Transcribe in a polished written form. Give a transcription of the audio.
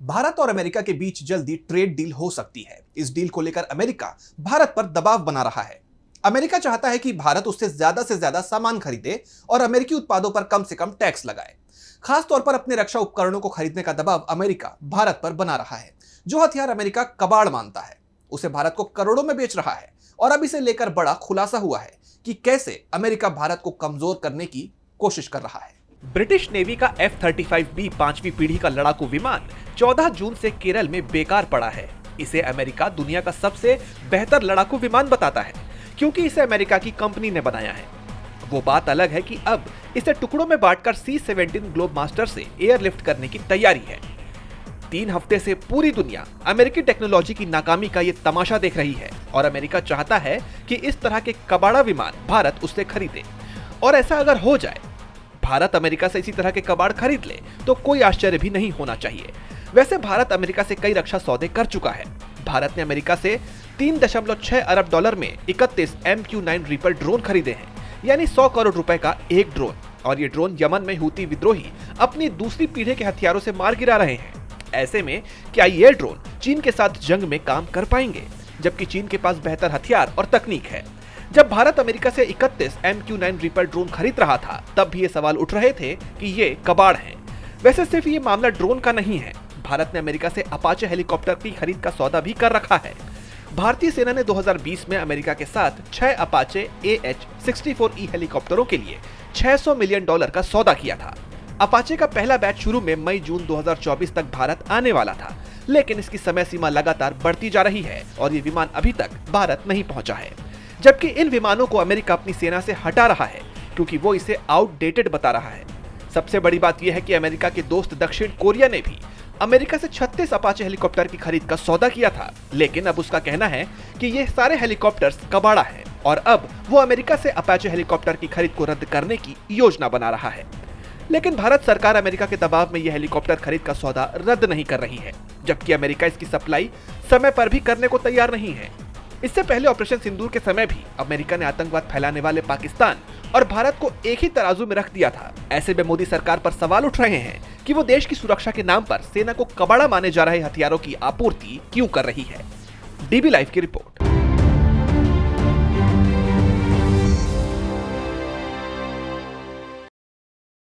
भारत और अमेरिका के बीच जल्दी ट्रेड डील हो सकती है। इस डील को लेकर अमेरिका भारत पर दबाव बना रहा है। अमेरिका चाहता है कि भारत उससे ज्यादा सामान खरीदे और अमेरिकी उत्पादों पर कम से कम टैक्स लगाए। खास तौर पर अपने रक्षा उपकरणों को खरीदने का दबाव अमेरिका भारत पर बना रहा है। जो हथियार अमेरिका कबाड़ मानता है, उसे भारत को करोड़ों में बेच रहा है। और अब इसे लेकर बड़ा खुलासा हुआ है कि कैसे अमेरिका भारत को कमजोर करने की कोशिश कर रहा है। ब्रिटिश नेवी का F-35B 5वीं पीढ़ी का लड़ाकू विमान 14 जून से केरल में बेकार पड़ा है। इसे अमेरिका दुनिया का सबसे बेहतर लड़ाकू विमान बताता है, क्योंकि इसे अमेरिका की कंपनी ने बनाया है। वो बात अलग है कि अब इसे टुकड़ों में बांटकर C-17 ग्लोब मास्टर से एयरलिफ्ट करने की तैयारी है। 3 हफ्ते से पूरी दुनिया अमेरिकी टेक्नोलॉजी की नाकामी का ये तमाशा देख रही है और अमेरिका चाहता है कि इस तरह के कबाड़ा विमान भारत उससे खरीदे। और ऐसा अगर हो जाए, भारत अमेरिका से इसी तरह के कबाड़ खरीद ले, तो कोई आश्चर्य भी नहीं होना चाहिए। वैसे भारत अमेरिका से कई रक्षा सौदे कर चुका है। भारत ने अमेरिका से 3.6 अरब डॉलर में 31 MQ-9 रीपर ड्रोन खरीदे हैं, यानी 100 करोड़ रुपए का एक ड्रोन। और ये ड्रोन यमन में हूती विद्रोही अपनी दूसरी पीढ़ी के हथियारों से मार गिरा रहे हैं। ऐसे में क्या ये ड्रोन चीन के साथ जंग में काम कर पाएंगे, जबकि चीन के पास बेहतर हथियार और तकनीक है। जब भारत अमेरिका से 31 MQ-9 रीपर ड्रोन खरीद रहा था, तब भी ये सवाल उठ रहे थे कि ये कबाड़ हैं। वैसे सिर्फ ये मामला ड्रोन का नहीं है। भारत ने अमेरिका से अपाचे हेलीकॉप्टर की खरीद का सौदा भी कर रखा है। भारतीय सेना ने 2020 में अमेरिका के साथ 6 अपाचे AH-64E हेलीकॉप्टरों के लिए $600 मिलियन का सौदा किया था। अपाचे का पहला बैच शुरू में मई-जून 2024 तक भारत आने वाला था, लेकिन इसकी समय सीमा लगातार बढ़ती जा रही है और ये विमान अभी तक भारत नहीं पहुंचा है। जबकि इन विमानों को अमेरिका अपनी सेना से हटा रहा है, क्योंकि वो इसे आउटडेटेड बता रहा है। सबसे बड़ी बात यह है कि अमेरिका के दोस्त दक्षिण कोरिया ने भी अमेरिका से 36 अपाचे हेलीकॉप्टर की खरीद का सौदा किया था, लेकिन अब उसका कहना है कि ये सारे हेलीकॉप्टर्स कबाड़ा हैं और अब वो अमेरिका से अपाचे हेलीकॉप्टर की खरीद को रद्द करने की योजना बना रहा है। लेकिन भारत सरकार अमेरिका के दबाव में यह हेलीकॉप्टर खरीद का सौदा रद्द नहीं कर रही है, जबकि अमेरिका इसकी सप्लाई समय पर भी करने को तैयार नहीं है। इससे पहले ऑपरेशन सिंदूर के समय भी अमेरिका ने आतंकवाद फैलाने वाले पाकिस्तान और भारत को एक ही तराजू में रख दिया था। ऐसे में मोदी सरकार पर सवाल उठ रहे हैं कि वो देश की सुरक्षा के नाम पर सेना को कबाड़ा माने जा रहे हथियारों की आपूर्ति क्यों कर रही है। DB लाइव की रिपोर्ट।